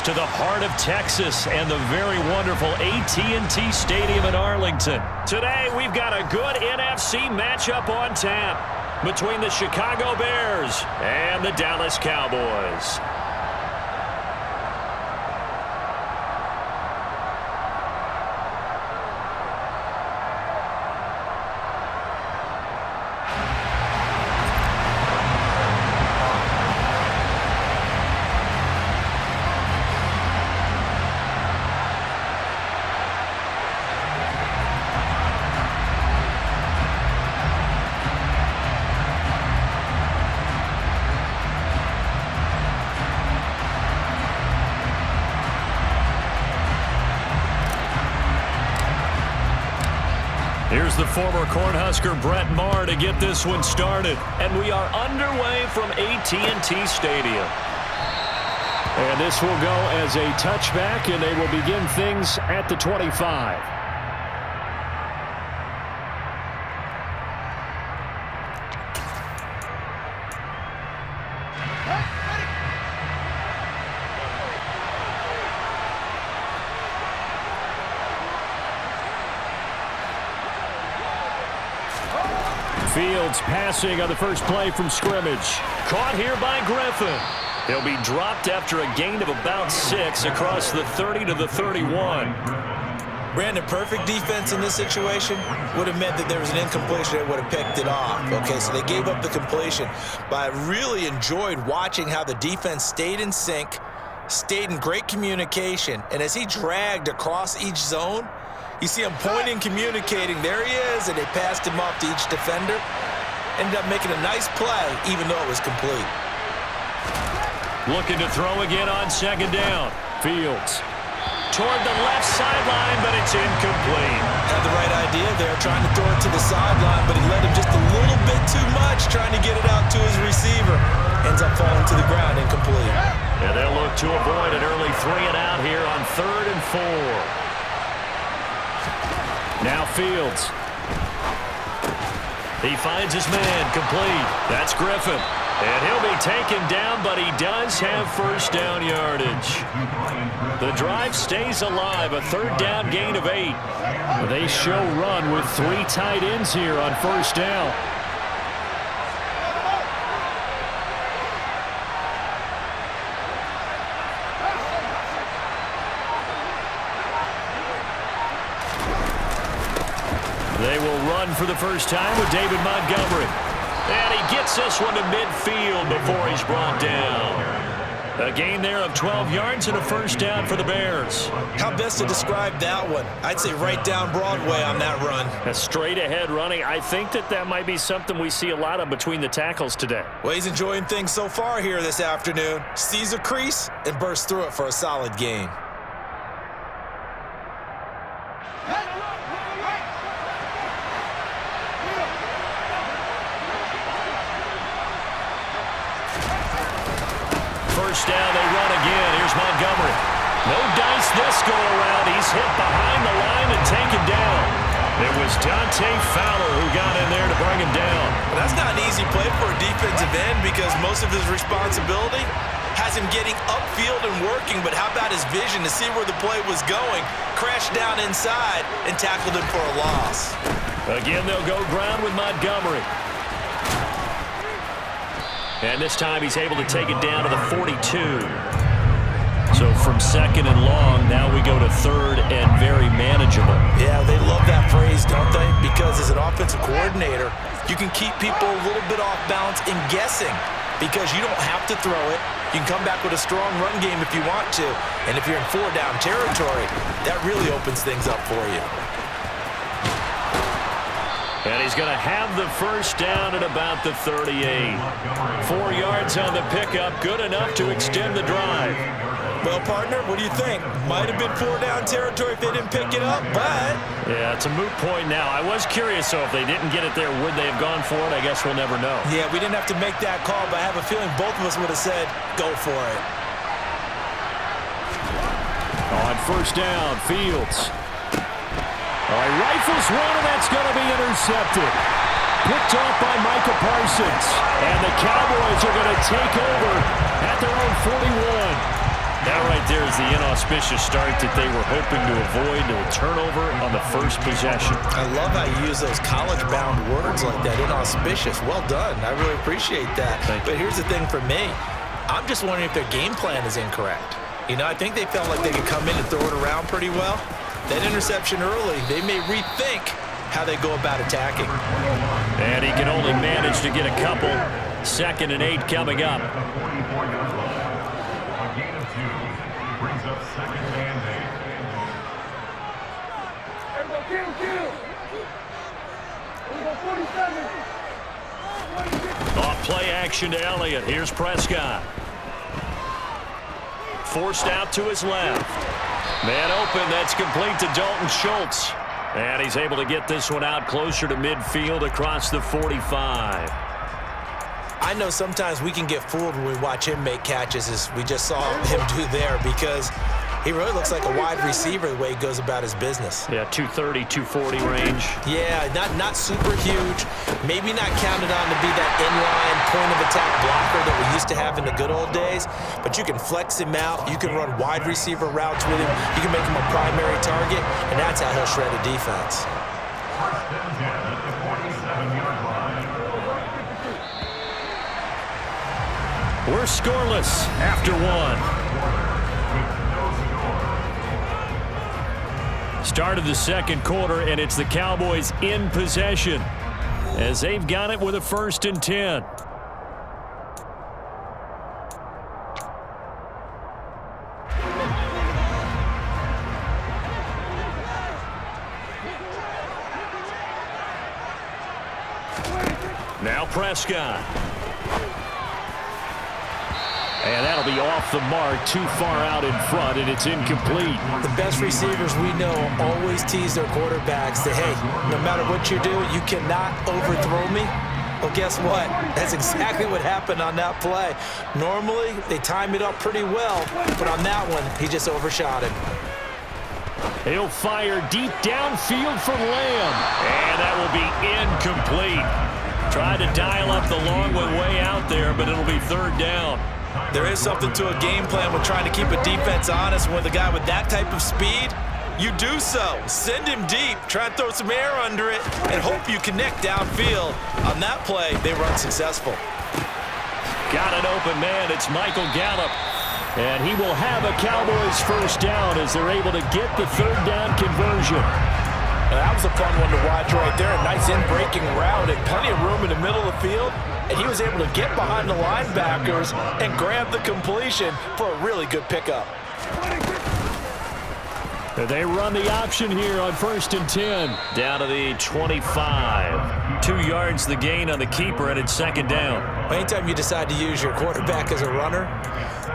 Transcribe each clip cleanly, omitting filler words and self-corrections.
to the heart of Texas and the very wonderful AT&T Stadium in Arlington. Today, we've got a good NFC matchup on tap between the Chicago Bears and the Dallas Cowboys. Here's the former Cornhusker Brett Maher to get this one started. And we are underway from AT&T Stadium. And this will go as a touchback, and they will begin things at the 25. Fields passing on the first play from scrimmage. Caught here by Griffin. He'll be dropped after a gain of about 6 across the 30 to the 31. Brandon, perfect defense in this situation would have meant that there was an incompletion that would have picked it off. Okay, so they gave up the completion. But I really enjoyed watching how the defense stayed in sync, stayed in great communication, and as he dragged across each zone, you see him pointing, communicating. There he is, and they passed him off to each defender. Ended up making a nice play, even though it was complete. Looking to throw again on second down. Fields toward the left sideline, but it's incomplete. Had the right idea there, trying to throw it to the sideline, but he led him just a little bit too much, trying to get it out to his receiver. Ends up falling to the ground, incomplete. And they'll look to avoid an early 3-and-out here on 3rd and 4. Now Fields. He finds his man, complete. That's Griffin. And he'll be taken down, but he does have first down yardage. The drive stays alive, a 3rd down gain of 8. They show run with 3 tight ends here on first down. They will run for the first time with David Montgomery. And he gets this one to midfield before he's brought down. A gain there of 12 yards and a first down for the Bears. How best to describe that one? I'd say right down Broadway on that run. A straight ahead running. I think that might be something we see a lot of between the tackles today. Well, he's enjoying things so far here this afternoon. Sees a crease and bursts through it for a solid gain. First down, they run again. Here's Montgomery. No dice this go-around. He's hit behind the line and taken down. It was Dante Fowler who got in there to bring him down. Well, that's not an easy play for a defensive end because most of his responsibility has him getting upfield and working, but how about his vision to see where the play was going? Crashed down inside and tackled him for a loss. Again, they'll go ground with Montgomery. And this time he's able to take it down to the 42. So from 2nd and long, now we go to 3rd and very manageable. Yeah, they love that phrase, don't they? Because as an offensive coordinator, you can keep people a little bit off balance and guessing because you don't have to throw it. You can come back with a strong run game if you want to. And if you're in 4-down territory, that really opens things up for you. And he's going to have the first down at about the 38. 4 yards on the pickup, good enough to extend the drive. Well, partner, what do you think? Might have been 4-down territory if they didn't pick it up, but... Yeah, it's a moot point now. I was curious, so if they didn't get it there, would they have gone for it? I guess we'll never know. Yeah, we didn't have to make that call, but I have a feeling both of us would have said, go for it. On first down, Fields. All right, rifles one, and that's going to be intercepted. Picked off by Micah Parsons. And the Cowboys are going to take over at their own 41. That right there is the inauspicious start that they were hoping to avoid, a turnover on the first possession. I love how you use those college-bound words like that, inauspicious. Well done. I really appreciate that. But here's the thing for me. I'm just wondering if their game plan is incorrect. You know, I think they felt like they could come in and throw it around pretty well. That interception early, they may rethink how they go about attacking. And he can only manage to get a couple. 2nd and 8 coming up. Off play action to Elliott. Here's Prescott. Forced out to his left. Man open. That's complete to Dalton Schultz. And he's able to get this one out closer to midfield across the 45. I know sometimes we can get fooled when we watch him make catches, as we just saw him do there, because he really looks like a wide receiver the way he goes about his business. Yeah, 230, 240 range. Yeah, not super huge. Maybe not counted on to be that inline point-of-attack blocker that we used to have in the good old days, but you can flex him out. You can run wide receiver routes with him. You can make him a primary target, and that's how he'll shred a defense. We're scoreless after one. Start of the second quarter, and it's the Cowboys in possession as they've got it with a 1st and 10. Now Prescott. And that'll be off the mark, too far out in front, and it's incomplete. The best receivers we know always tease their quarterbacks that, hey, no matter what you do, you cannot overthrow me. Well, guess what? That's exactly what happened on that play. Normally, they time it up pretty well, but on that one, he just overshot him. He'll fire deep downfield for Lamb, and that will be incomplete. Tried to dial up the long way out there, but it'll be 3rd down. There is something to a game plan with trying to keep a defense honest. With a guy with that type of speed, you do so. Send him deep, try and throw some air under it, and hope you connect downfield. On that play, they were unsuccessful. Got an open man. It's Michael Gallup. And he will have a Cowboys 1st down as they're able to get the 3rd down conversion. Now, that was a fun one to watch right there. A nice in-breaking route and plenty of room in the middle of the field. And he was able to get behind the linebackers and grab the completion for a really good pickup. They run the option here on 1st and 10. Down to the 25. 2 yards the gain on the keeper, and it's 2nd down. Anytime you decide to use your quarterback as a runner,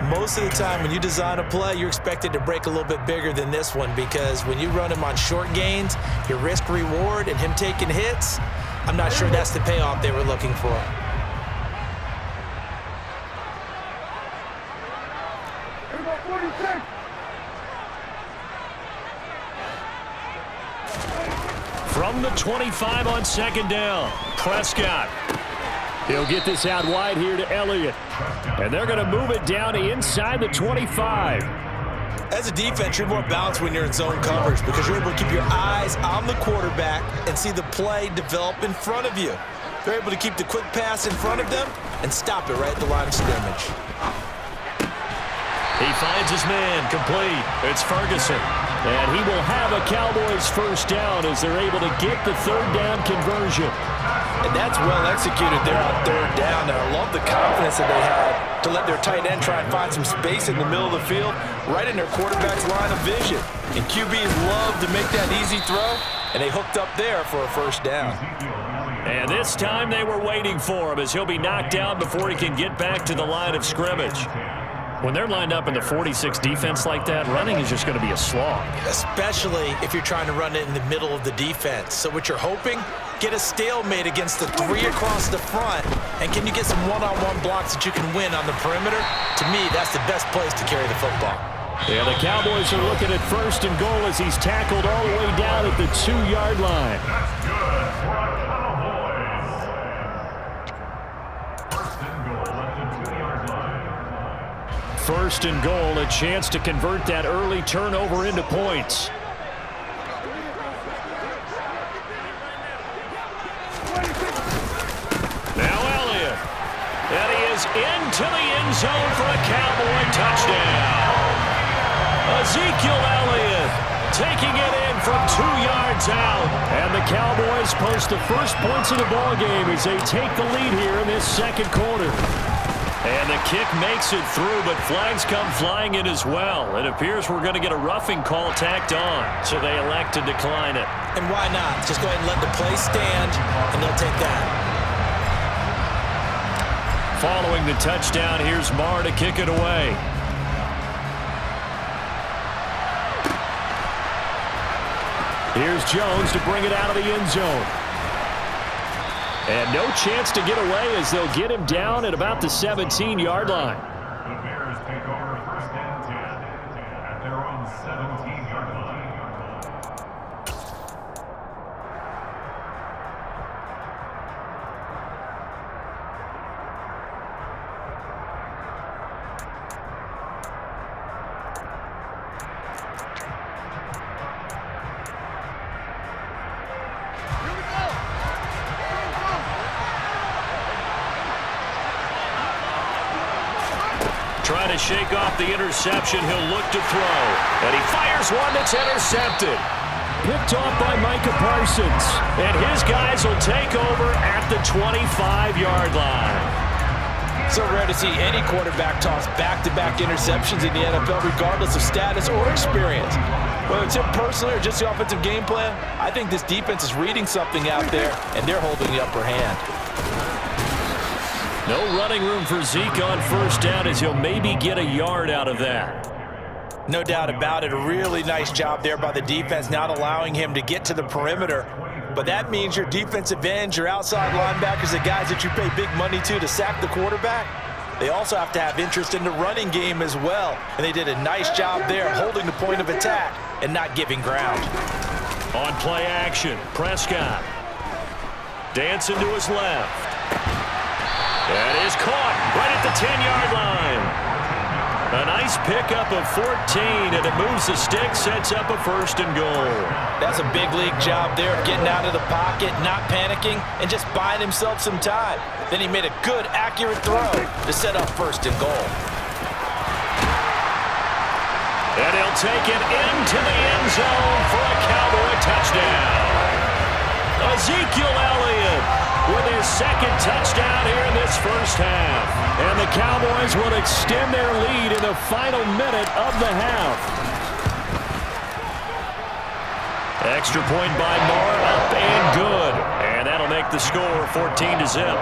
most of the time when you design a play, you're expected to break a little bit bigger than this one, because when you run him on short gains, your risk-reward and him taking hits, I'm not sure that's the payoff they were looking for. From the 25 on 2nd down, Prescott. He'll get this out wide here to Elliott. And they're going to move it down to inside the 25. As a defense, you're more balanced when you're in zone coverage because you're able to keep your eyes on the quarterback and see the play develop in front of you. They're able to keep the quick pass in front of them and stop it right at the line of scrimmage. He finds his man complete. It's Ferguson. And he will have a Cowboys 1st down as they're able to get the 3rd down conversion. And that's well executed there on 3rd down. And I love the confidence that they had to let their tight end try and find some space in the middle of the field, right in their quarterback's line of vision. And QBs love to make that easy throw, and they hooked up there for a 1st down. And this time they were waiting for him as he'll be knocked down before he can get back to the line of scrimmage. When they're lined up in the 46 defense like that, running is just going to be a slog. Especially if you're trying to run it in the middle of the defense. So what you're hoping, get a stalemate against the 3 across the front, and can you get some one-on-one blocks that you can win on the perimeter? To me, that's the best place to carry the football. Yeah, the Cowboys are looking at 1st and goal as he's tackled all the way down at the 2-yard line. That's good for our Cowboys. 1st and goal at the 2-yard line. First and goal, a chance to convert that early turnover into points. Now Elliott. And he is into the end zone for a Cowboy touchdown. Ezekiel Elliott taking it in from 2 yards out. And the Cowboys post the first points of the ballgame as they take the lead here in this second quarter. And the kick makes it through, but flags come flying in as well. It appears we're going to get a roughing call tacked on, so they elect to decline it. And why not? Just go ahead and let the play stand, and they'll take that. Following the touchdown, here's Marr to kick it away. Here's Jones to bring it out of the end zone. And no chance to get away as they'll get him down at about the 17-yard line. The Bears take over first and 10 at their own 17-yard line. Trying to shake off the interception. He'll look to throw. And he fires one that's intercepted. Picked off by Micah Parsons. And his guys will take over at the 25-yard line. So rare to see any quarterback toss back-to-back interceptions in the NFL, regardless of status or experience. Whether it's him personally or just the offensive game plan, I think this defense is reading something out there, and they're holding the upper hand. No running room for Zeke on first down as he'll maybe get a yard out of that. No doubt about it. A really nice job there by the defense, not allowing him to get to the perimeter. But that means your defensive ends, your outside linebackers, the guys that you pay big money to sack the quarterback, they also have to have interest in the running game as well. And they did a nice job there holding the point of attack and not giving ground. On play action, Prescott. Dancing to his left. That is caught right at the 10-yard line. A nice pickup of 14, and it moves the stick, sets up a first and goal. That's a big league job there of getting out of the pocket, not panicking, and just buying himself some time. Then he made a good, accurate throw to set up first and goal. And he'll take it into the end zone for a Cowboy touchdown. Ezekiel Elliott with his second touchdown here in this first half. And the Cowboys will extend their lead in the final minute of the half. Extra point by Marr, up and good. And that'll make the score 14-0.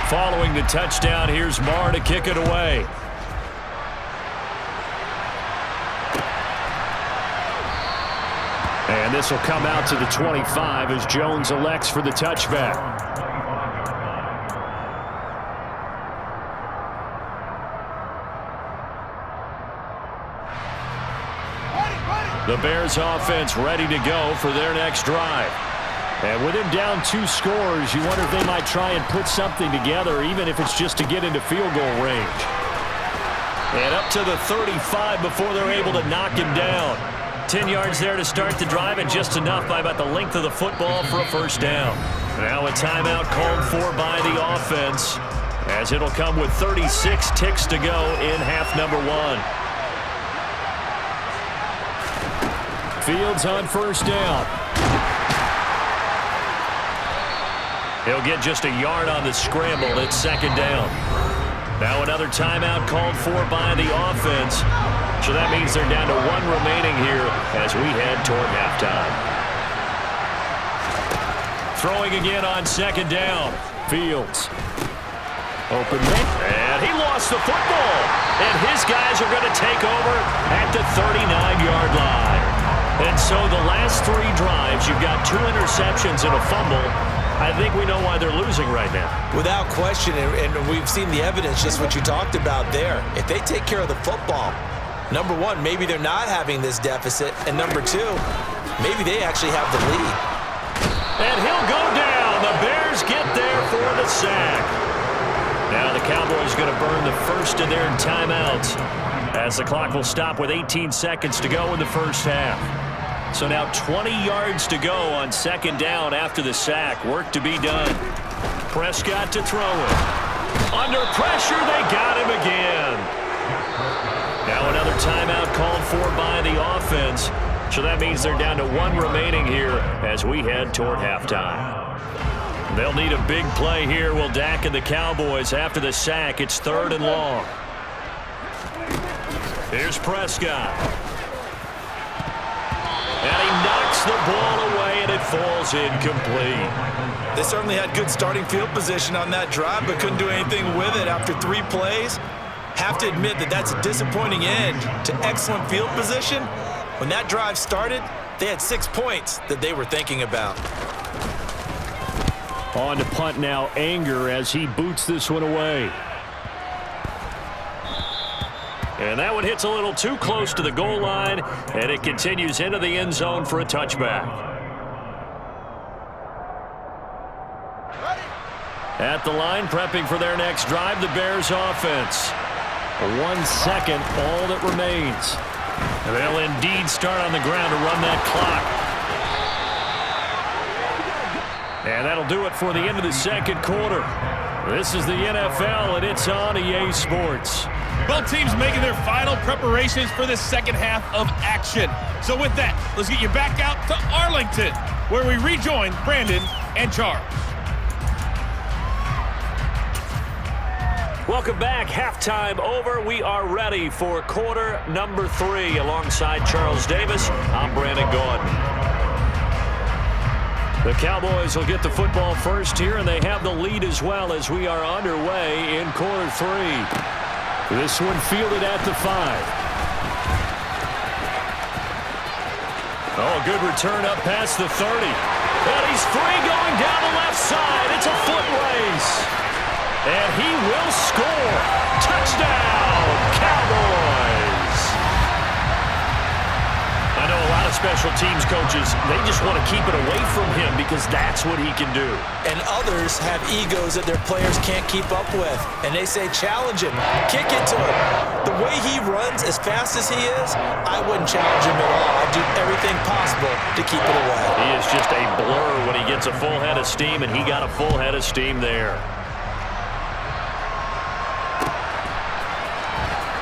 Following the touchdown, here's Marr to kick it away. And this will come out to the 25 as Jones elects for the touchback. The Bears offense ready to go for their next drive. And with him down 2 scores, you wonder if they might try and put something together, even if it's just to get into field goal range. And up to the 35 before they're able to knock him down. 10 yards there to start the drive, and just enough by about the length of the football for a first down. Now a timeout called for by the offense, as it'll come with 36 ticks to go in half number 1. Fields on first down. He'll get just a yard on the scramble. It's second down. Now another timeout called for by the offense. So that means they're down to 1 remaining here as we head toward halftime. Throwing again on second down. Fields. Open man. And he lost the football. And his guys are going to take over at the 39-yard line. And so the last 3 drives, you've got 2 interceptions and a fumble. I think we know why they're losing right now. Without question, and we've seen the evidence, just what you talked about there. If they take care of the football, number one, maybe they're not having this deficit, and number two, maybe they actually have the lead. And he'll go down. The Bears get there for the sack. Now the Cowboys going to burn the first of their timeouts as the clock will stop with 18 seconds to go in the first half. So now 20 yards to go on second down after the sack. Work to be done. Prescott to throw it. Under pressure, they got him again. Now another timeout called for by the offense. So that means they're down to one remaining here as we head toward halftime. They'll need a big play here. Will Dak and the Cowboys after the sack. It's 3rd and long. Here's Prescott. And he knocks the ball away, and it falls incomplete. They certainly had good starting field position on that drive, but couldn't do anything with it after 3 plays. Have to admit that that's a disappointing end to excellent field position. When that drive started, they had 6 points that they were thinking about. On to punt now, Anger as he boots this one away. And that one hits a little too close to the goal line, and it continues into the end zone for a touchback. At the line, prepping for their next drive, the Bears offense. 1 second, all that remains. They'll indeed start on the ground to run that clock. And that'll do it for the end of the second quarter. This is the NFL, and it's on EA Sports. Both teams making their final preparations for the second half of action. So with that, let's get you back out to Arlington, where we rejoin Brandon and Charles. Welcome back. Halftime over. We are ready for quarter number 3. Alongside Charles Davis, I'm Brandon Gaudin. The Cowboys will get the football first here, and they have the lead as well as we are underway in quarter 3. This one fielded at the 5. Oh, good return up past the 30. And he's free going down the left side. It's a foot race. And he will score. Touchdown, Cowboys. I know a lot of special teams coaches, they just want to keep it away from him because that's what he can do. And others have egos that their players can't keep up with. And they say, challenge him, kick it to him. The way he runs as fast as he is, I wouldn't challenge him at all. I'd do everything possible to keep it away. He is just a blur when he gets a full head of steam, and he got a full head of steam there.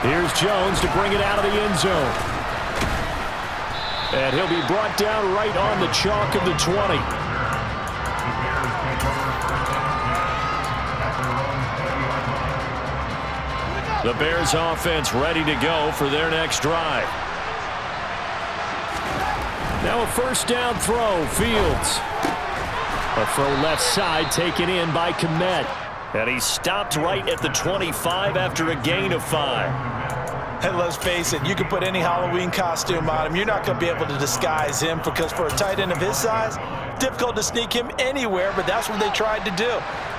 Here's Jones to bring it out of the end zone. And he'll be brought down right on the chalk of the 20. The Bears offense ready to go for their next drive. Now a first down throw, Fields. A throw left side taken in by Kmet. And he stopped right at the 25 after a gain of 5. And let's face it, you can put any Halloween costume on him. You're not going to be able to disguise him because for a tight end of his size, difficult to sneak him anywhere, but that's what they tried to do.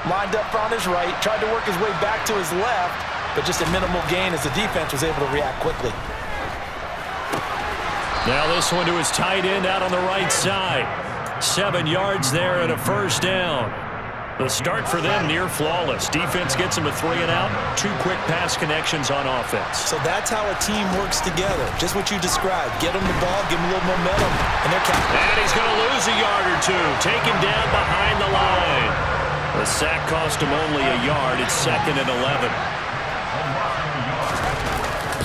Lined up on his right, tried to work his way back to his left, but just a minimal gain as the defense was able to react quickly. Now this one to his tight end out on the right side. 7 yards there and a first down. The start for them near flawless. Defense gets them a 3 and out. 2 quick pass connections on offense. So that's how a team works together. Just what you described. Get them the ball, give them a little momentum, and they're captain. And he's going to lose a yard or 2. Taken down behind the line. The sack cost him only a yard. It's 2nd and 11.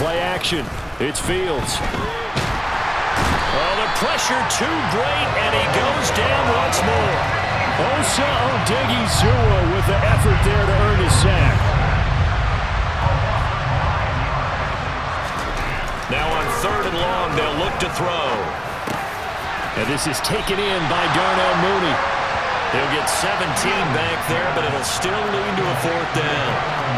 Play action. It's Fields. Oh, the pressure too great, and he goes down once more. Osa Odighizuwa with the effort there to earn his sack. Now on 3rd and long, they'll look to throw. And this is taken in by Darnell Mooney. He'll get 17 back there, but it'll still lead to a 4th down.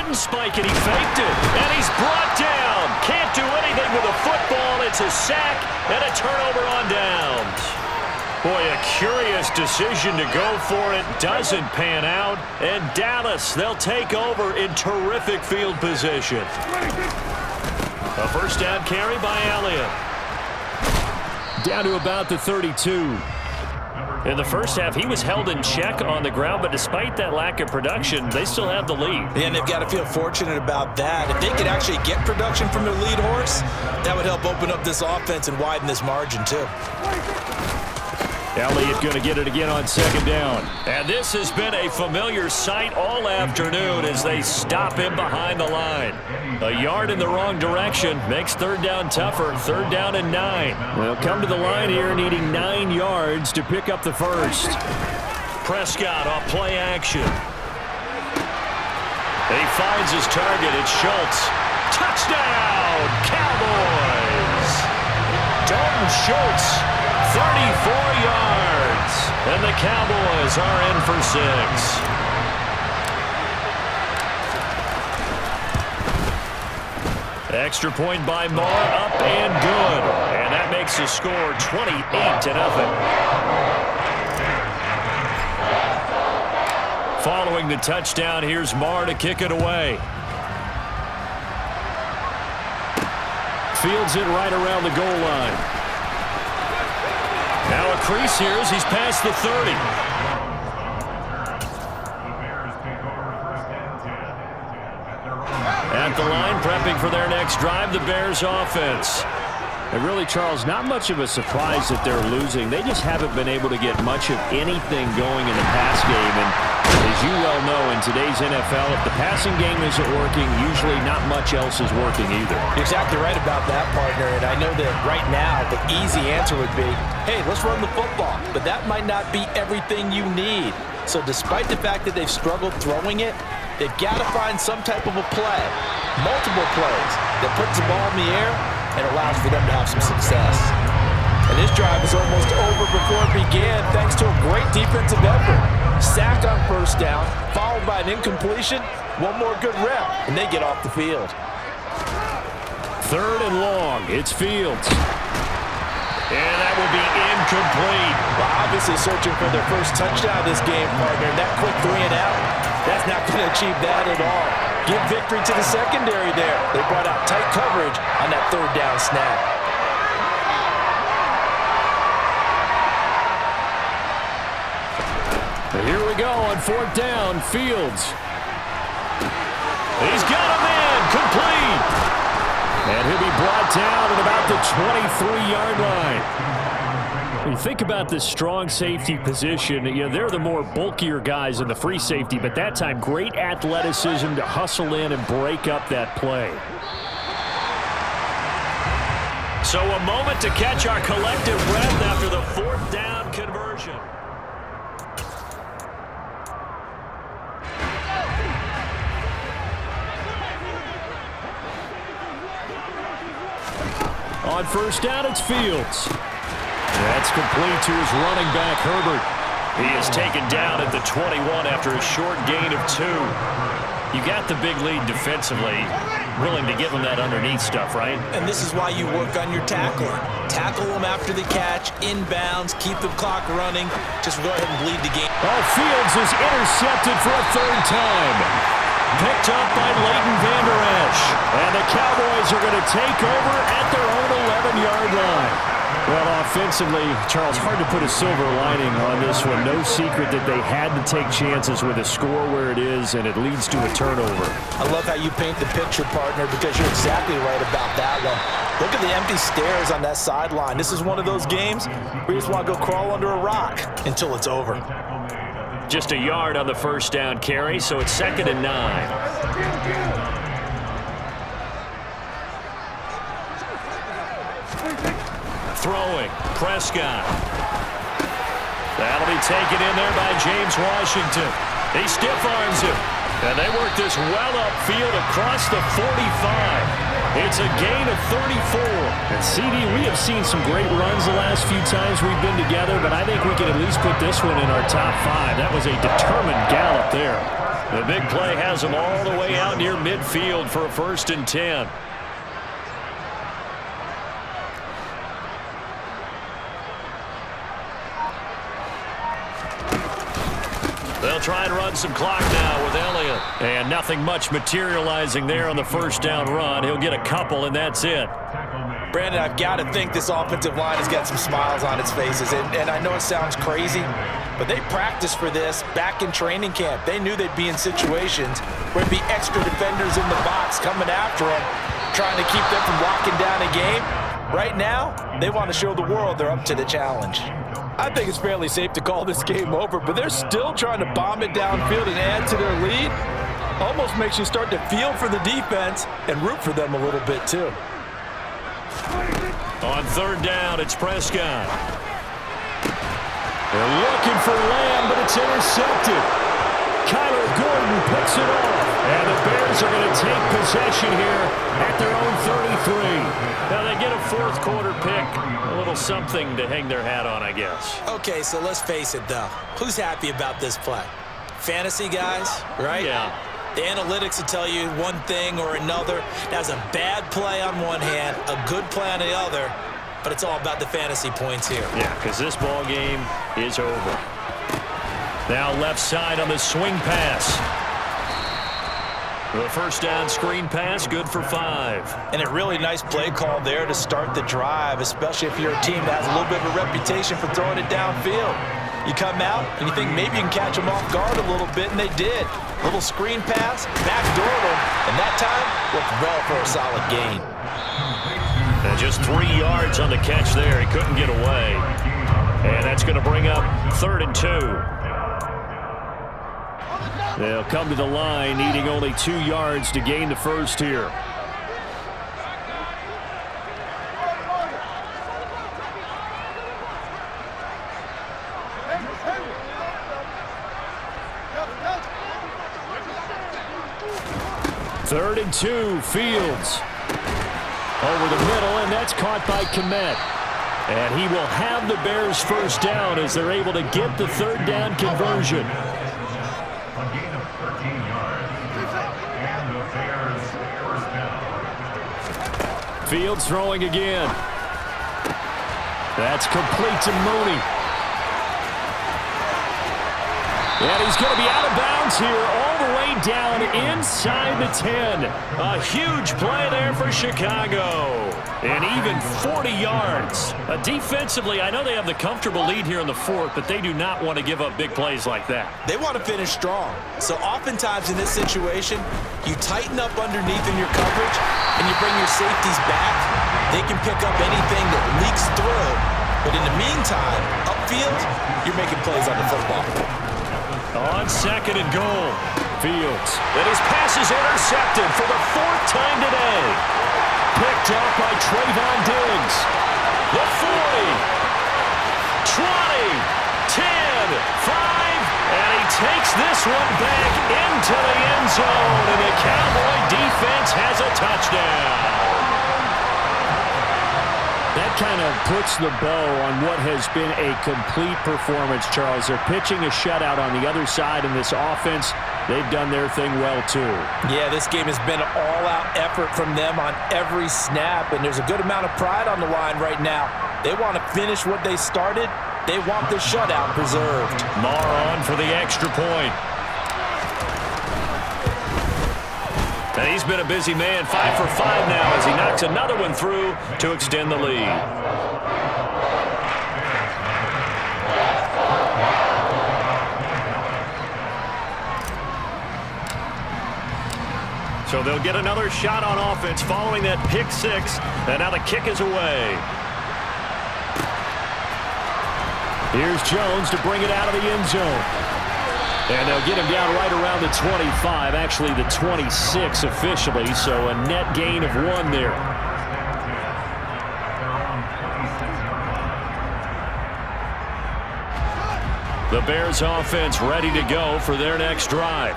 didn't spike it. He faked it. And he's brought down. Can't do anything with a football. It's a sack and a turnover on downs. Boy, a curious decision to go for it. Doesn't pan out. And Dallas, they'll take over in terrific field position. A first down carry by Elliott. Down to about the 32. In the first half, he was held in check on the ground, but despite that lack of production, they still have the lead. And they've got to feel fortunate about that. If they could actually get production from their lead horse, that would help open up this offense and widen this margin too. Elliott going to get it again on second down. And this has been a familiar sight all afternoon as they stop him behind the line. A yard in the wrong direction makes third down tougher. Third down and 9. They'll come to the line here needing 9 yards to pick up the first. Prescott off play action. He finds his target. It's Schultz. Touchdown, Cowboys! Dalton Schultz, 34 yards. And the Cowboys are in for 6. Extra point by Moore, up and good. And that makes the score 28-0. Following the touchdown, here's Moore to kick it away. Fields it right around the goal line. Now a crease here as he's past the 30. At the line, prepping for their next drive, the Bears offense. And really, Charles, not much of a surprise that they're losing. They just haven't been able to get much of anything going in the pass game. And as you well know, in today's NFL, if the passing game isn't working, usually not much else is working either. You're exactly right about that, partner. And I know that right now the easy answer would be, hey, let's run the football. But that might not be everything you need. So despite the fact that they've struggled throwing it, they've got to find some type of a play, multiple plays, that puts the ball in the air and allows for them to have some success. And this drive is almost over before it began thanks to a great defensive effort. Sack on first down, followed by an incompletion, one more good rep, and they get off the field. Third and long, it's Fields. And that will be incomplete. Well, obviously searching for their first touchdown this game, partner. That quick 3 and out, that's not going to achieve that at all. Give victory to the secondary there. They brought out tight coverage on that third down snap. Here we go on fourth down, Fields. He's got a man, complete. And he'll be brought down at about the 23-yard line. When you think about this strong safety position, you know, they're the more bulkier guys in the free safety, but that time, great athleticism to hustle in and break up that play. So a moment to catch our collective breath after the fourth down conversion. On first down, it's Fields. That's complete to his running back, Herbert. He is taken down at the 21 after a short gain of 2. You got the big lead defensively. Willing to give them that underneath stuff, right? And this is why you work on your tackling. Tackle them after the catch, inbounds, keep the clock running. Just go ahead and bleed the game. Oh, Fields is intercepted for a third time. Picked up by Leighton Vander Esch. And the Cowboys are going to take over at their own 11-yard line. Well, offensively, Charles, hard to put a silver lining on this one. No secret that they had to take chances with a score where it is, and it leads to a turnover. I love how you paint the picture, partner, because you're exactly right about that one. Look at the empty stairs on that sideline. This is one of those games where you just want to go crawl under a rock until it's over. Just a yard on the first down carry, so it's 2nd and 9. Throwing, Prescott. That'll be taken in there by James Washington. He stiff arms him. And they work this well upfield across the 45. It's a gain of 34. And CD, we have seen some great runs the last few times we've been together, but I think we can at least put this one in our top 5. That was a determined gallop there. The big play has them all the way out near midfield for a 1st and 10. They'll try and run some clock now with Elliott. And nothing much materializing there on the 1st down run. He'll get a couple, and that's it. Brandon, I've got to think this offensive line has got some smiles on its faces. And I know it sounds crazy, but they practiced for this back in training camp. They knew they'd be in situations where there'd be extra defenders in the box coming after them, trying to keep them from locking down a game. Right now, they want to show the world they're up to the challenge. I think it's fairly safe to call this game over, but they're still trying to bomb it downfield and add to their lead. Almost makes you start to feel for the defense and root for them a little bit, too. On 3rd down, it's Prescott. They're looking for Lamb, but it's intercepted. Kyler Gordon picks it off. And the Bears are going to take possession here at their own 33. Now they get a 4th quarter pick. A little something to hang their hat on, I guess. Okay, so let's face it, though. Who's happy about this play? Fantasy guys, right? Yeah. The analytics will tell you one thing or another. That's a bad play on one hand, a good play on the other, but it's all about the fantasy points here. Yeah, because this ball game is over. Now left side on the swing pass. The 1st down screen pass, good for 5. And a really nice play call there to start the drive, especially if you're a team that has a little bit of a reputation for throwing it downfield. You come out and you think maybe you can catch them off guard a little bit, and they did. Little screen pass, backdoored them, and that time worked well for a solid gain. And just 3 yards on the catch there. He couldn't get away. And that's going to bring up 3rd and 2. They'll come to the line, needing only 2 yards to gain the 1st here. Third and 2, Fields. Over the middle, and that's caught by Kmet. And he will have the Bears 1st down as they're able to get the 3rd down conversion. Fields throwing again. That's complete to Mooney. And he's going to be out of bounds here all the way down inside the 10. A huge play there for Chicago. And even 40 yards. Defensively, I know they have the comfortable lead here in the 4th, but they do not want to give up big plays like that. They want to finish strong. So oftentimes in this situation, you tighten up underneath in your coverage and you bring your safeties back. They can pick up anything that leaks through. But in the meantime, upfield, you're making plays on the football. On 2nd and goal, Fields. And his pass is intercepted for the 4th time today. Picked off by Trayvon Diggs. The 40, 20, 10, 5, and he takes this one back into the end zone, and the Cowboy defense has a touchdown. That kind of puts the bow on what has been a complete performance, Charles. They're pitching a shutout on the other side in this offense. They've done their thing well, too. Yeah, this game has been an all-out effort from them on every snap, and there's a good amount of pride on the line right now. They want to finish what they started. They want the shutout preserved. Marr on for the extra point. And he's been a busy man, 5 for 5 now as he knocks another one through to extend the lead. So they'll get another shot on offense following that pick 6, and now the kick is away. Here's Jones to bring it out of the end zone. And they'll get him down right around the 25, actually the 26 officially, so a net gain of 1 there. The Bears offense ready to go for their next drive.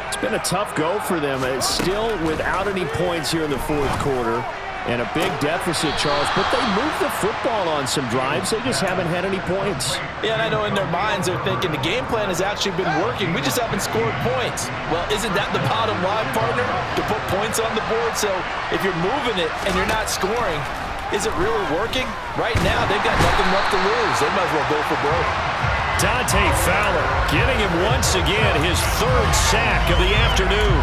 It's been a tough go for them. It's still without any points here in the 4th quarter. And a big deficit, Charles, but they moved the football on some drives. They just haven't had any points. Yeah, and I know in their minds they're thinking the game plan has actually been working. We just haven't scored points. Well, isn't that the bottom line, partner? To put points on the board? So if you're moving it and you're not scoring, is it really working? Right now, they've got nothing left to lose. They might as well go for broke. Dante Fowler getting him once again his third sack of the afternoon.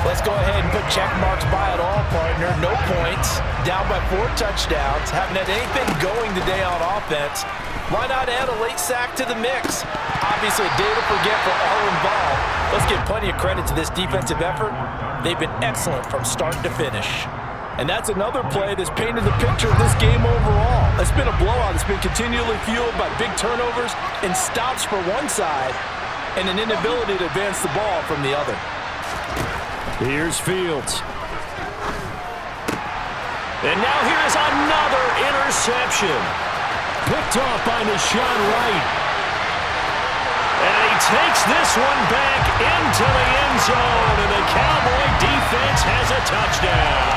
Let's go ahead and put check marks by it all, partner. No points, down by 4 touchdowns, haven't had anything going today on offense. Why not add a late sack to the mix? Obviously, a day to forget for all involved. Let's give plenty of credit to this defensive effort. They've been excellent from start to finish. And that's another play that's painted the picture of this game overall. It's been a blowout. It's been continually fueled by big turnovers and stops for one side and an inability to advance the ball from the other. Here's Fields. And now here's another interception. Picked off by Deshaun Wright. And he takes this one back into the end zone, and the Cowboy defense has a touchdown.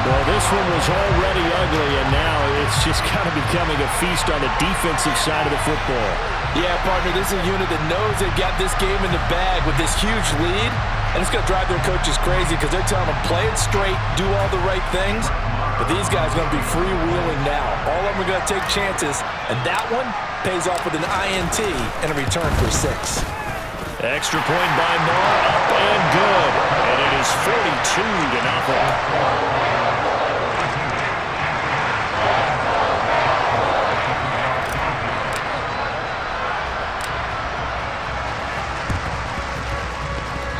Well, this one was already ugly, and now it's just kind of becoming a feast on the defensive side of the football. Yeah, partner, this is a unit that knows they've got this game in the bag with this huge lead, and it's going to drive their coaches crazy because they're telling them play it straight, do all the right things, but these guys are going to be freewheeling now. All of them are going to take chances, and that one pays off with an INT and a return for 6. Extra point by Moore, up and good, and it is 42-0.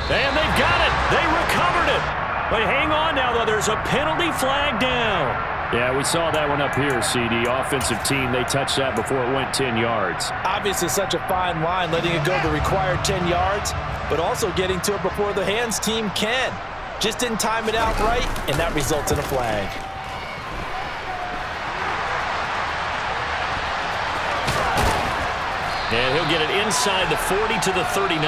And they've got it. They recovered it. But hang on now, though. There's a penalty flag down. Yeah, we saw that one up here, CD. Offensive team, they touched that before it went 10 yards. Obviously such a fine line, letting it go the required 10 yards, but also getting to it before the hands team can. Just didn't time it out right, and that results in a flag. And he'll get it inside the 40 to the 39.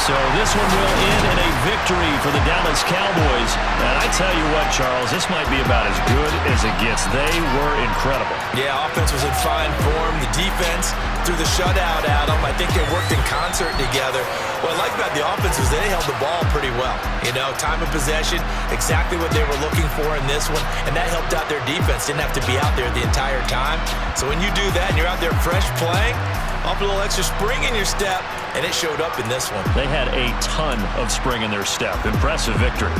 So this one will end in a victory for the Dallas Cowboys. And I tell you what, Charles, this might be about as good as it gets. They were incredible. Yeah, offense was in fine form. The defense threw the shutout at them. I think they worked in concert together. What I like about the offense was they held the ball pretty well. You know, time of possession, exactly what they were looking for in this one, and that helped out their defense. Didn't have to be out there the entire time. So when you do that and you're out there fresh playing, up a little extra spring in your step, and it showed up in this one. They had a ton of spring in their step. Impressive victory.